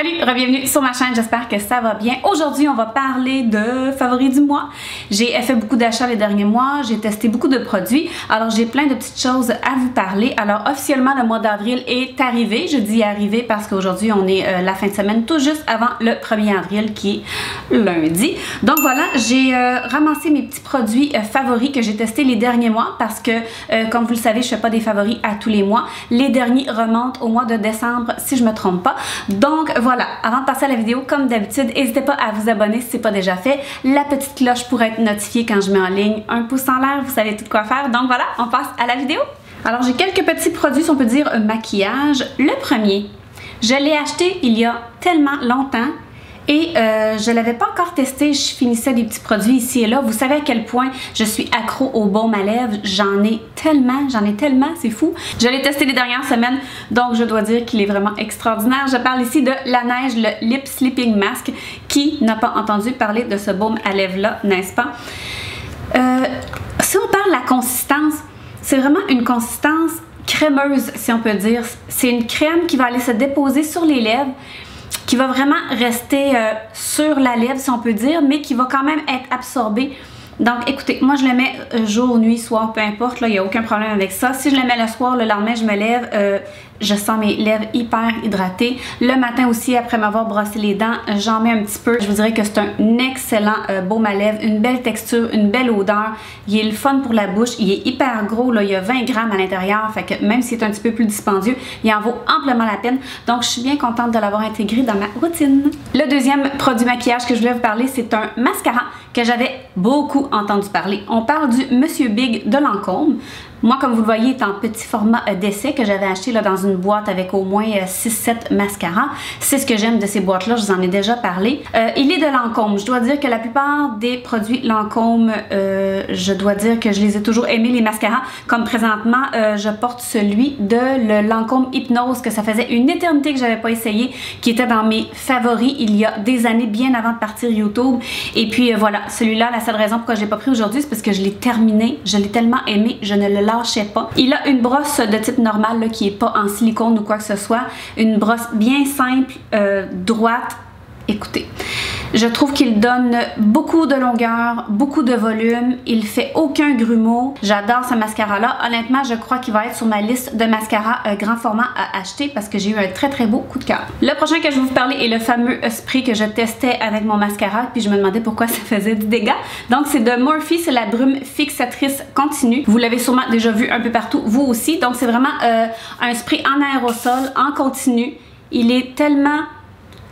Salut, bienvenue sur ma chaîne, j'espère que ça va bien. Aujourd'hui, on va parler de favoris du mois. J'ai fait beaucoup d'achats les derniers mois, j'ai testé beaucoup de produits, alors j'ai plein de petites choses à vous parler. Alors officiellement, le mois d'avril est arrivé. Je dis arrivé parce qu'aujourd'hui, on est la fin de semaine tout juste avant le 1er avril qui est lundi. Donc voilà, j'ai ramassé mes petits produits favoris que j'ai testés les derniers mois parce que, comme vous le savez, je fais pas des favoris à tous les mois. Les derniers remontent au mois de décembre si je me trompe pas. Donc voilà, avant de passer à la vidéo, comme d'habitude, n'hésitez pas à vous abonner si ce n'est pas déjà fait. La petite cloche pour être notifiée quand je mets en ligne. Un pouce en l'air, vous savez tout quoi faire. Donc voilà, on passe à la vidéo. Alors j'ai quelques petits produits, si on peut dire maquillage. Le premier, je l'ai acheté il y a tellement longtemps. Et je ne l'avais pas encore testé, je finissais des petits produits ici et là. Vous savez à quel point je suis accro au baume à lèvres. J'en ai tellement, c'est fou. Je l'ai testé les dernières semaines, donc je dois dire qu'il est vraiment extraordinaire. Je parle ici de La Neige, le Lip Sleeping Mask. Qui n'a pas entendu parler de ce baume à lèvres-là, n'est-ce pas? Si on parle de la consistance, c'est vraiment une consistance crémeuse, si on peut dire. C'est une crème qui va aller se déposer sur les lèvres, qui va vraiment rester sur la lèvre, si on peut dire, mais qui va quand même être absorbé. Donc écoutez, moi je le mets jour, nuit, soir, peu importe, là, il n'y a aucun problème avec ça. Si je le mets le soir, le lendemain je me lève, je sens mes lèvres hyper hydratées. Le matin aussi, après m'avoir brossé les dents, j'en mets un petit peu. Je vous dirais que c'est un excellent baume à lèvres, une belle texture, une belle odeur. Il est le fun pour la bouche, il est hyper gros, là, il y a 20 grammes à l'intérieur, fait que même s'il est un petit peu plus dispendieux, il en vaut amplement la peine. Donc je suis bien contente de l'avoir intégré dans ma routine. Le deuxième produit maquillage que je voulais vous parler, c'est un mascara que j'avais beaucoup entendu parler. On parle du Monsieur Big de Lancôme. Moi, comme vous le voyez, il est en petit format d'essai que j'avais acheté là, dans une boîte avec au moins 6-7 mascaras. C'est ce que j'aime de ces boîtes-là, je vous en ai déjà parlé. Il est de Lancôme. Je dois dire que la plupart des produits Lancôme, je dois dire que je les ai toujours aimés, les mascaras. Comme présentement, je porte celui de le Lancôme Hypnose, que ça faisait une éternité que j'avais pas essayé, qui était dans mes favoris il y a des années, bien avant de partir YouTube. Et puis voilà, celui-là, la seule raison pourquoi je l'ai pas pris aujourd'hui, c'est parce que je l'ai terminé. Je l'ai tellement aimé, je ne le lâchais pas. Il a une brosse de type normal là, qui est pas en silicone ou quoi que ce soit. Une brosse bien simple, droite. Écoutez, je trouve qu'il donne beaucoup de longueur, beaucoup de volume. Il fait aucun grumeau. J'adore ce mascara-là. Honnêtement, je crois qu'il va être sur ma liste de mascaras grand format à acheter parce que j'ai eu un très beau coup de cœur. Le prochain que je vais vous parler est le fameux spray que je testais avec mon mascara. Puis je me demandais pourquoi ça faisait du dégât. Donc c'est de Morphe, c'est la brume fixatrice continue. Vous l'avez sûrement déjà vu un peu partout, vous aussi. Donc c'est vraiment un spray en aérosol, en continu. Il est tellement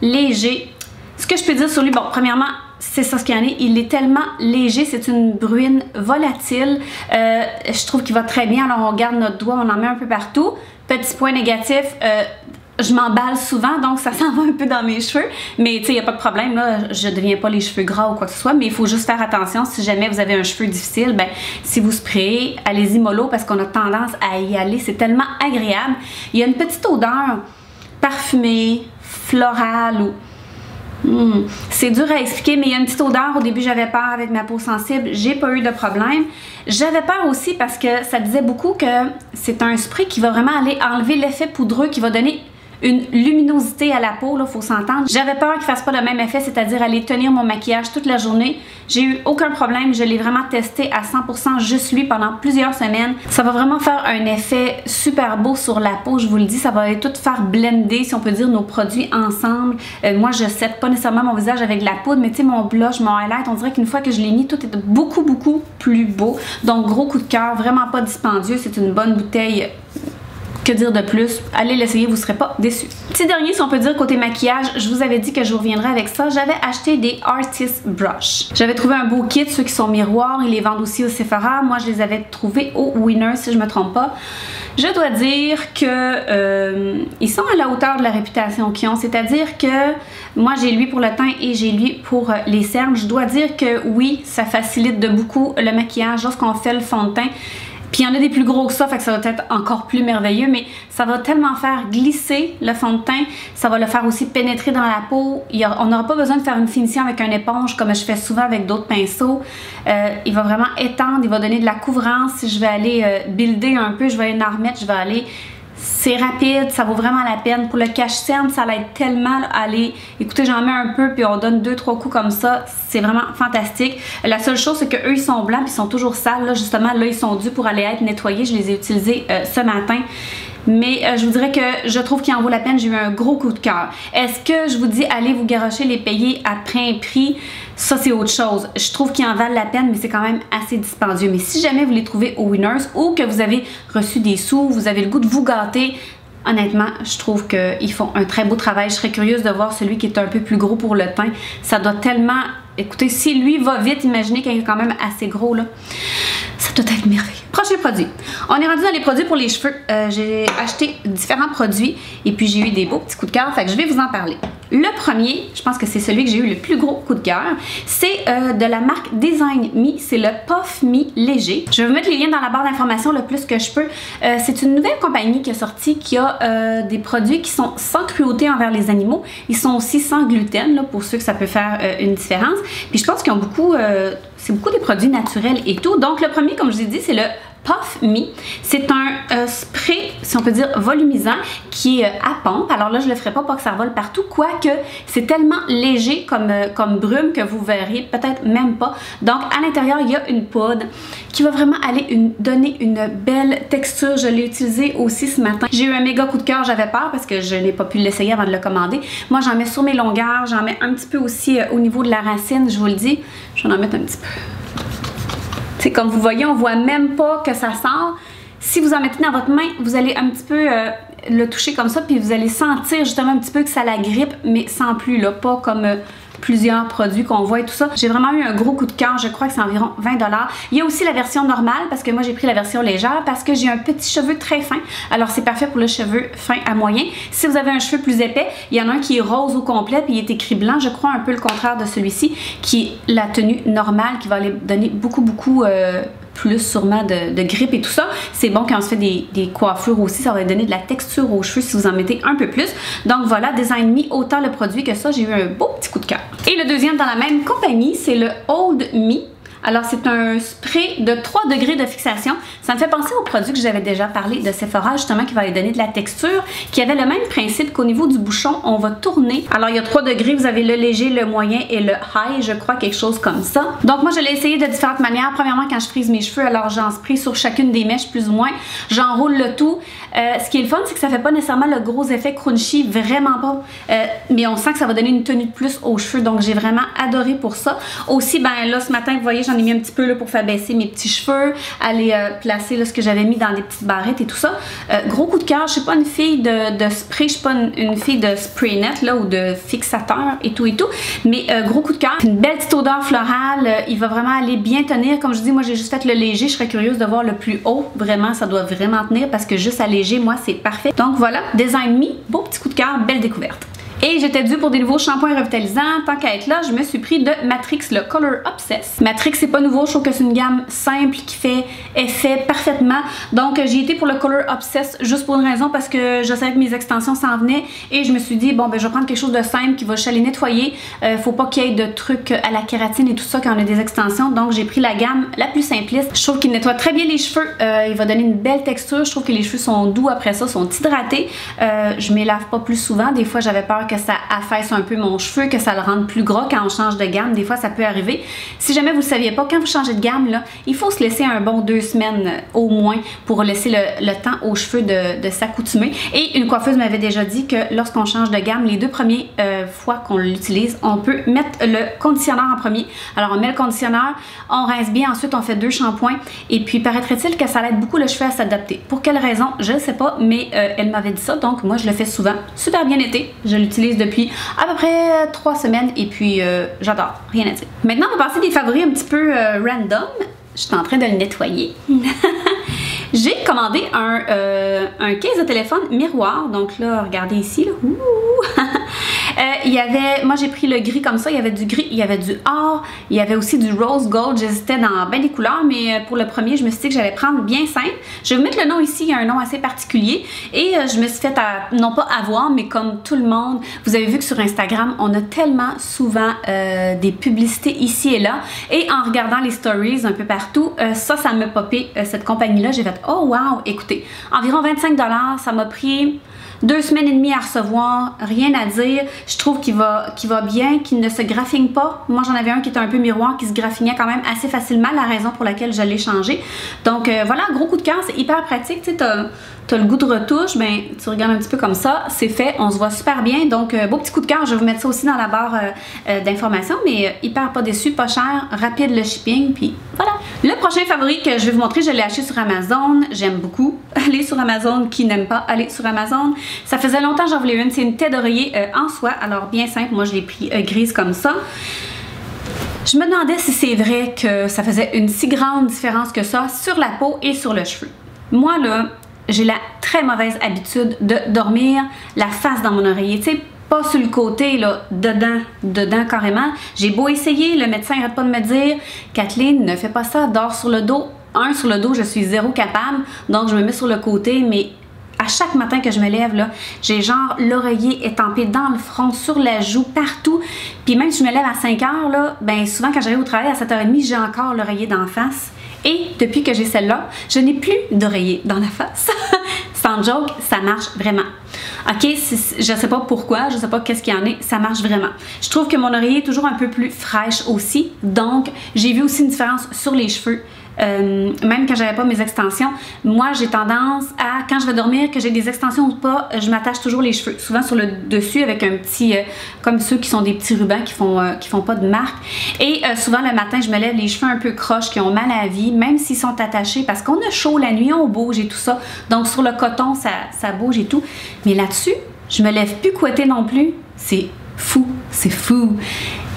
léger. Ce que je peux dire sur lui, bon, premièrement, c'est ça ce qu'il y en est. Il est tellement léger, c'est une bruine volatile. Je trouve qu'il va très bien. Alors, on garde notre doigt, on en met un peu partout. Petit point négatif, je m'emballe souvent, donc ça s'en va un peu dans mes cheveux. Mais tu sais, il n'y a pas de problème, là, je ne deviens pas les cheveux gras ou quoi que ce soit. Mais il faut juste faire attention. Si jamais vous avez un cheveu difficile, ben, si vous sprayez, allez-y mollo parce qu'on a tendance à y aller. C'est tellement agréable. Il y a une petite odeur parfumée, florale ou... C'est dur à expliquer, mais il y a une petite odeur. Au début, j'avais peur avec ma peau sensible. J'ai pas eu de problème. J'avais peur aussi parce que ça disait beaucoup que c'est un spray qui va vraiment aller enlever l'effet poudreux, qui va donner une luminosité à la peau, là, faut s'entendre. J'avais peur qu'il fasse pas le même effet, c'est-à-dire aller tenir mon maquillage toute la journée. J'ai eu aucun problème, je l'ai vraiment testé à 100% juste lui pendant plusieurs semaines. Ça va vraiment faire un effet super beau sur la peau, je vous le dis, ça va aller tout faire blender, si on peut dire, nos produits ensemble. Moi, je sette pas nécessairement mon visage avec de la poudre, mais tu sais, mon blush, mon highlight, on dirait qu'une fois que je l'ai mis, tout est beaucoup plus beau. Donc, gros coup de cœur, vraiment pas dispendieux, c'est une bonne bouteille. Que dire de plus? Allez l'essayer, vous ne serez pas déçus. Petit dernier, si on peut dire, côté maquillage, je vous avais dit que je reviendrai avec ça. J'avais acheté des Artist Brush. J'avais trouvé un beau kit, ceux qui sont miroirs. Ils les vendent aussi au Sephora. Moi, je les avais trouvés au Winner, si je ne me trompe pas. Je dois dire que ils sont à la hauteur de la réputation qu'ils ont. C'est-à-dire que moi, j'ai lui pour le teint et j'ai lui pour les cernes. Je dois dire que oui, ça facilite de beaucoup le maquillage lorsqu'on fait le fond de teint. Puis il y en a des plus gros que ça, fait que ça va être encore plus merveilleux, mais ça va tellement faire glisser le fond de teint, ça va le faire aussi pénétrer dans la peau. On n'aura pas besoin de faire une finition avec une éponge comme je fais souvent avec d'autres pinceaux. Il va vraiment étendre, il va donner de la couvrance. Si je vais aller builder un peu, je vais aller en remettre, je vais aller C'est rapide, ça vaut vraiment la peine. Pour le cache-cerne, ça l'aide tellement à aller... Écoutez, j'en mets un peu, puis on donne 2-3 coups comme ça. C'est vraiment fantastique. La seule chose, c'est qu'eux, ils sont blancs, puis ils sont toujours sales. Là, justement, là, ils sont dus pour aller être nettoyés. Je les ai utilisés ce matin. Mais je vous dirais que je trouve qu'il en vaut la peine. J'ai eu un gros coup de cœur. Est-ce que je vous dis allez vous garocher les payer à plein prix? Ça, c'est autre chose. Je trouve qu'ils en valent la peine, mais c'est quand même assez dispendieux. Mais si jamais vous les trouvez au Winners ou que vous avez reçu des sous, vous avez le goût de vous gâter, honnêtement, je trouve qu'ils font un très beau travail. Je serais curieuse de voir celui qui est un peu plus gros pour le teint. Ça doit tellement... Écoutez, si lui va vite, imaginez qu'il est quand même assez gros, là. Ça doit être merveilleux. Prochain produit. On est rendu dans les produits pour les cheveux. J'ai acheté différents produits et puis j'ai eu des beaux petits coups de cœur. Fait que je vais vous en parler. Le premier, je pense que c'est celui que j'ai eu le plus gros coup de cœur, c'est de la marque Design Me, c'est le Puff Me léger. Je vais vous mettre les liens dans la barre d'informations le plus que je peux. C'est une nouvelle compagnie qui est sortie, qui a des produits qui sont sans cruauté envers les animaux. Ils sont aussi sans gluten, là, pour ceux que ça peut faire une différence. Puis je pense qu'ils ont beaucoup, c'est beaucoup des produits naturels et tout. Donc le premier, comme je vous ai dit, c'est le Puff Me. C'est un spray, si on peut dire, volumisant qui est à pompe. Alors là, je le ferai pas que ça vole partout, quoique c'est tellement léger comme brume que vous verriez peut-être même pas. Donc à l'intérieur, il y a une poudre qui va vraiment aller donner une belle texture. Je l'ai utilisé aussi ce matin. J'ai eu un méga coup de cœur, j'avais peur parce que je n'ai pas pu l'essayer avant de le commander. Moi, j'en mets sur mes longueurs, j'en mets un petit peu aussi au niveau de la racine, je vous le dis. Je vais en mettre un petit peu. C'est comme vous voyez, on voit même pas que ça sort. Si vous en mettez dans votre main, vous allez un petit peu le toucher comme ça, puis vous allez sentir justement un petit peu que ça la grippe, mais sans plus, là, pas comme plusieurs produits qu'on voit et tout ça. J'ai vraiment eu un gros coup de cœur, je crois que c'est environ 20 $. Il y a aussi la version normale, parce que moi j'ai pris la version légère, parce que j'ai un petit cheveu très fin. Alors c'est parfait pour le cheveu fin à moyen. Si vous avez un cheveu plus épais, il y en a un qui est rose au complet, puis il est écrit blanc, je crois un peu le contraire de celui-ci, qui est la tenue normale, qui va aller donner beaucoup plus sûrement de grippe et tout ça. C'est bon quand on se fait des coiffures aussi, ça va donner de la texture aux cheveux si vous en mettez un peu plus. Donc voilà, Design Me, autant le produit que ça, j'ai eu un beau petit coup de cœur. Et le deuxième dans la même compagnie, c'est le Hold Me. Alors c'est un spray de 3 degrés de fixation. Ça me fait penser au produit que j'avais déjà parlé de Sephora justement qui va aller donner de la texture, qui avait le même principe qu'au niveau du bouchon, on va tourner. Alors il y a 3 degrés, vous avez le léger, le moyen et le high, je crois quelque chose comme ça. Donc moi je l'ai essayé de différentes manières. Premièrement quand je frise mes cheveux, alors j'en spray sur chacune des mèches plus ou moins. J'enroule le tout. Ce qui est le fun, c'est que ça fait pas nécessairement le gros effet crunchy, vraiment pas. Mais on sent que ça va donner une tenue de plus aux cheveux, donc j'ai vraiment adoré pour ça. Aussi, ben là ce matin, vous voyez, j'en ai mis un petit peu là, pour faire baisser mes petits cheveux, aller placer là, ce que j'avais mis dans des petites barrettes et tout ça. Gros coup de cœur, je suis pas une fille de spray, je suis pas une fille de spray net là, ou de fixateur et tout, mais gros coup de cœur. Une belle petite odeur florale, il va vraiment aller bien tenir. Comme je dis, moi j'ai juste fait le léger, je serais curieuse de voir le plus haut. Vraiment, ça doit vraiment tenir parce que juste à léger, moi c'est parfait. Donc voilà, Design Me, beau petit coup de cœur, belle découverte. Et j'étais due pour des nouveaux shampoings revitalisants. Tant qu'à être là, je me suis pris de Matrix, le Color Obsess. Matrix, c'est pas nouveau. Je trouve que c'est une gamme simple qui fait effet parfaitement. Donc, j'ai été pour le Color Obsess juste pour une raison, parce que je savais que mes extensions s'en venaient. Et je me suis dit, bon, ben, je vais prendre quelque chose de simple qui va juste aller nettoyer. Faut pas qu'il y ait de trucs à la kératine et tout ça quand on a des extensions. Donc, j'ai pris la gamme la plus simpliste. Je trouve qu'il nettoie très bien les cheveux. Il va donner une belle texture. Je trouve que les cheveux sont doux après ça, sont hydratés. Je me lave pas plus souvent. Des fois, j'avais peur que ça affaisse un peu mon cheveu, que ça le rende plus gras quand on change de gamme. Des fois, ça peut arriver. Si jamais vous ne le saviez pas, quand vous changez de gamme, là, il faut se laisser un bon 2 semaines au moins pour laisser le temps aux cheveux de s'accoutumer. Et une coiffeuse m'avait déjà dit que lorsqu'on change de gamme, les 2 premières fois qu'on l'utilise, on peut mettre le conditionneur en premier. Alors, on met le conditionneur, on rince bien, ensuite on fait 2 shampoings. Et puis, paraîtrait-il que ça aide beaucoup le cheveu à s'adapter. Pour quelle raison? Je ne sais pas, mais elle m'avait dit ça, donc moi, je le fais souvent. Super bien été. Je l'utilise depuis à peu près 3 semaines et puis j'adore, rien à dire. Maintenant, on va passer des favoris un petit peu random. Je suis en train de le nettoyer. J'ai commandé un case de téléphone miroir. Donc là, regardez ici. Là. Il y avait, moi j'ai pris le gris comme ça, il y avait du gris, il y avait du or, noir. Il y avait aussi du rose gold. J'hésitais dans bien des couleurs, mais pour le premier, je me suis dit que j'allais prendre bien simple. Je vais vous mettre le nom ici. Il y a un nom assez particulier. Et je me suis fait, non pas avoir, mais comme tout le monde, vous avez vu que sur Instagram, on a tellement souvent des publicités ici et là. Et en regardant les stories un peu partout, ça m'a popé cette compagnie-là. J'ai fait, oh wow, écoutez, environ 25 $, ça m'a pris 2 semaines et demie à recevoir, rien à dire. Je trouve qu'il va bien, qu'il ne se graffine pas. Moi, j'en avais un qui était un peu miroir, qui se graffinait quand même assez facilement, la raison pour laquelle je l'ai changé. Donc voilà, gros coup de cœur, c'est hyper pratique. Tu sais, t'as le goût de retouche, ben tu regardes un petit peu comme ça, c'est fait, on se voit super bien. Donc beau petit coup de cœur, je vais vous mettre ça aussi dans la barre d'informations, mais hyper pas déçu, pas cher, rapide le shipping, puis voilà. Le prochain favori que je vais vous montrer, je l'ai acheté sur Amazon. J'aime beaucoup aller sur Amazon. Qui n'aime pas aller sur Amazon? Ça faisait longtemps que j'en voulais une. C'est une tête d'oreiller en soie. Alors bien simple, moi je l'ai pris grise comme ça. Je me demandais si c'est vrai que ça faisait une si grande différence que ça sur la peau et sur le cheveu. Moi là, j'ai la très mauvaise habitude de dormir la face dans mon oreiller. Tu sais, pas sur le côté, là, dedans carrément. J'ai beau essayer, le médecin n'arrête pas de me dire « Kathleen, ne fais pas ça, dors sur le dos. » Sur le dos, je suis zéro capable, donc je me mets sur le côté, mais à chaque matin que je me lève, là, j'ai genre l'oreiller étampé dans le front, sur la joue, partout. Puis même si je me lève à 5 heures, là, ben souvent quand j'arrive au travail à 7h30, j'ai encore l'oreiller d'en face. Et depuis que j'ai celle-là, je n'ai plus d'oreiller dans la face. Sans joke, ça marche vraiment. Ok, je sais pas pourquoi, je sais pas qu'est-ce qu'il y en a, ça marche vraiment. Je trouve que mon oreiller est toujours un peu plus fraîche aussi, donc j'ai vu aussi une différence sur les cheveux. Même quand j'avais pas mes extensions, moi j'ai tendance à, quand je vais dormir, que j'ai des extensions ou pas, je m'attache toujours les cheveux, souvent sur le dessus avec un petit, comme ceux qui sont des petits rubans qui font pas de marque. Et souvent le matin, je me lève les cheveux un peu croches, qui ont mal à la vie, même s'ils sont attachés, parce qu'on a chaud la nuit, on bouge et tout ça. Donc sur le coton, ça bouge et tout. Mais là-dessus, je me lève plus couettée non plus. C'est fou, c'est fou.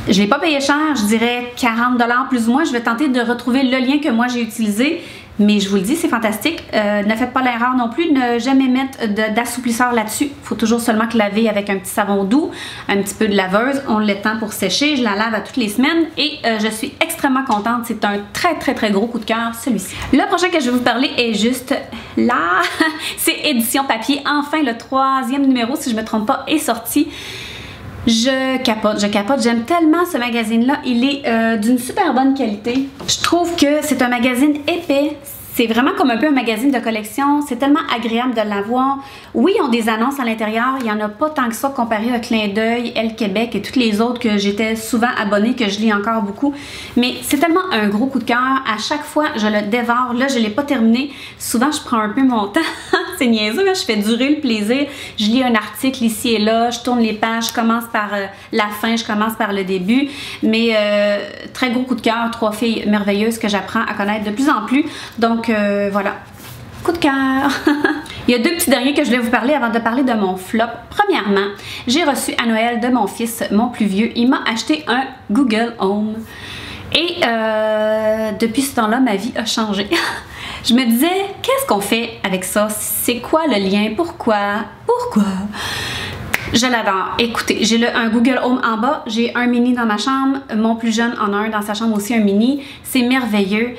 Je l'ai pas payé cher, je dirais 40 $ plus ou moins. Je vais tenter de retrouver le lien que moi j'ai utilisé. Mais je vous le dis, c'est fantastique. Ne faites pas l'erreur non plus, ne jamais mettre d'assouplisseur là-dessus. Il faut toujours seulement que laver avec un petit savon doux, un petit peu de laveuse. On l'étend pour sécher. Je la lave à toutes les semaines et je suis extrêmement contente. C'est un très très très gros coup de cœur, celui-ci. Le prochain que je vais vous parler est juste là. C'est Édition Papier. Enfin, le 3e numéro, si je me trompe pas, est sorti. Je capote. J'aime tellement ce magazine-là. Il est d'une super bonne qualité. Je trouve que c'est un magazine épais. C'est vraiment comme un peu un magazine de collection. C'est tellement agréable de l'avoir. Oui, ils ont des annonces à l'intérieur. Il n'y en a pas tant que ça comparé à Clin d'œil, Elle Québec et toutes les autres que j'étais souvent abonnée, que je lis encore beaucoup. Mais c'est tellement un gros coup de cœur. À chaque fois, je le dévore. Là, je ne l'ai pas terminé. Souvent, je prends un peu mon temps. C'est niaiseux, mais je fais durer le plaisir. Je lis un article ici et là. Je tourne les pages. Je commence par la fin. Je commence par le début. Mais très gros coup de cœur. 3 filles merveilleuses que j'apprends à connaître de plus en plus. Donc, voilà, coup de cœur. Il y a 2 petits derniers que je voulais vous parler avant de parler de mon flop. Premièrement, j'ai reçu à Noël de mon fils, mon plus vieux, il m'a acheté un Google Home. Et depuis ce temps-là, ma vie a changé. Je me disais, qu'est-ce qu'on fait avec ça? C'est quoi le lien? Pourquoi? Je l'adore. Écoutez, j'ai un Google Home en bas, j'ai un mini dans ma chambre, mon plus jeune en a un dans sa chambre aussi, un mini. C'est merveilleux.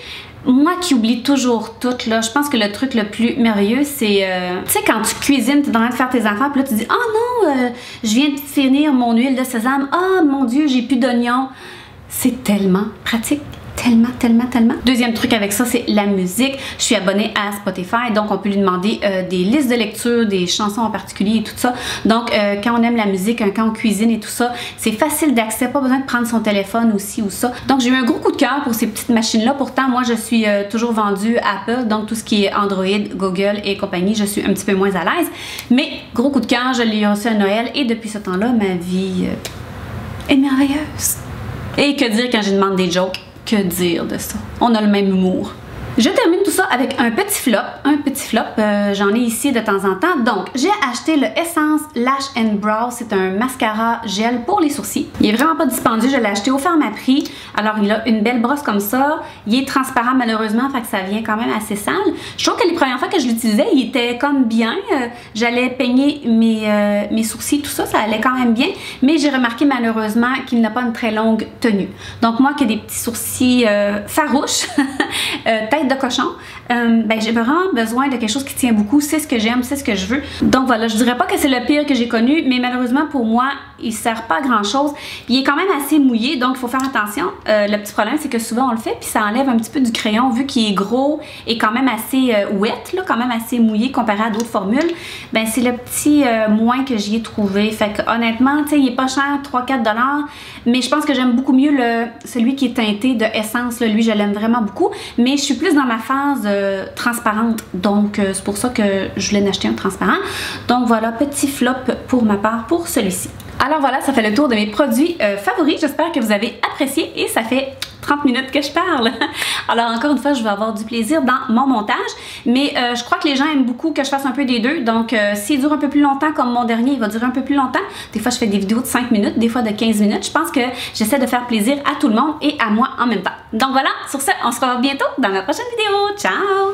Moi qui oublie toujours tout, là, je pense que le truc le plus merveilleux, c'est, tu sais, quand tu cuisines, tu es en train de faire tes affaires, puis là, tu dis « Oh non, je viens de finir mon huile de sésame. Oh mon Dieu, j'ai plus d'oignons. » C'est tellement pratique. Tellement. Deuxième truc avec ça, c'est la musique. Je suis abonnée à Spotify, donc on peut lui demander des listes de lecture, des chansons en particulier et tout ça. Donc, quand on aime la musique, quand on cuisine et tout ça, c'est facile d'accès, pas besoin de prendre son téléphone aussi ou ça. Donc, j'ai eu un gros coup de cœur pour ces petites machines-là. Pourtant, moi, je suis toujours vendue Apple, donc tout ce qui est Android, Google et compagnie, je suis un petit peu moins à l'aise. Mais, gros coup de cœur, je l'ai reçu à Noël et depuis ce temps-là, ma vie est merveilleuse. Et que dire quand je demande des jokes? Que dire de ça? On a le même humour. Je termine tout ça avec un petit flop. J'en ai ici de temps en temps. Donc, j'ai acheté le Essence Lash and Brow. C'est un mascara gel pour les sourcils. Il est vraiment pas dispendieux. Je l'ai acheté au Pharmaprix. Alors, il a une belle brosse comme ça. Il est transparent malheureusement, fait que ça vient quand même assez sale. Je trouve que les premières fois que je l'utilisais, il était comme bien. J'allais peigner mes sourcils, tout ça, ça allait quand même bien. Mais j'ai remarqué malheureusement qu'il n'a pas une très longue tenue. Donc, moi qui ai des petits sourcils farouches, tête de cochon, ben j'ai vraiment besoin de quelque chose qui tient beaucoup. C'est ce que j'aime, c'est ce que je veux. Donc voilà, je dirais pas que c'est le pire que j'ai connu, mais malheureusement pour moi, il sert pas à grand chose. Il est quand même assez mouillé, donc il faut faire attention. Le petit problème, c'est que souvent on le fait, puis ça enlève un petit peu du crayon, vu qu'il est gros et quand même assez wet, là, quand même assez mouillé comparé à d'autres formules. Ben c'est le petit moins que j'y ai trouvé. Fait que honnêtement, tu sais, il est pas cher, 3-4$, mais je pense que j'aime beaucoup mieux celui qui est teinté de Essence. Là. Lui, je l'aime vraiment beaucoup, mais je suis plus dans ma phase transparente, donc c'est pour ça que je voulais en acheter un transparent. Donc voilà, petit flop pour ma part pour celui-ci. Alors voilà, ça fait le tour de mes produits favoris. J'espère que vous avez apprécié et ça fait 30 minutes que je parle. Alors encore une fois, je vais avoir du plaisir dans mon montage, mais je crois que les gens aiment beaucoup que je fasse un peu des deux, donc s'il dure un peu plus longtemps comme mon dernier, il va durer un peu plus longtemps. Des fois je fais des vidéos de 5 minutes, des fois de 15 minutes. Je pense que j'essaie de faire plaisir à tout le monde et à moi en même temps. Donc voilà, sur ce, on se revoit bientôt dans ma prochaine vidéo. Ciao!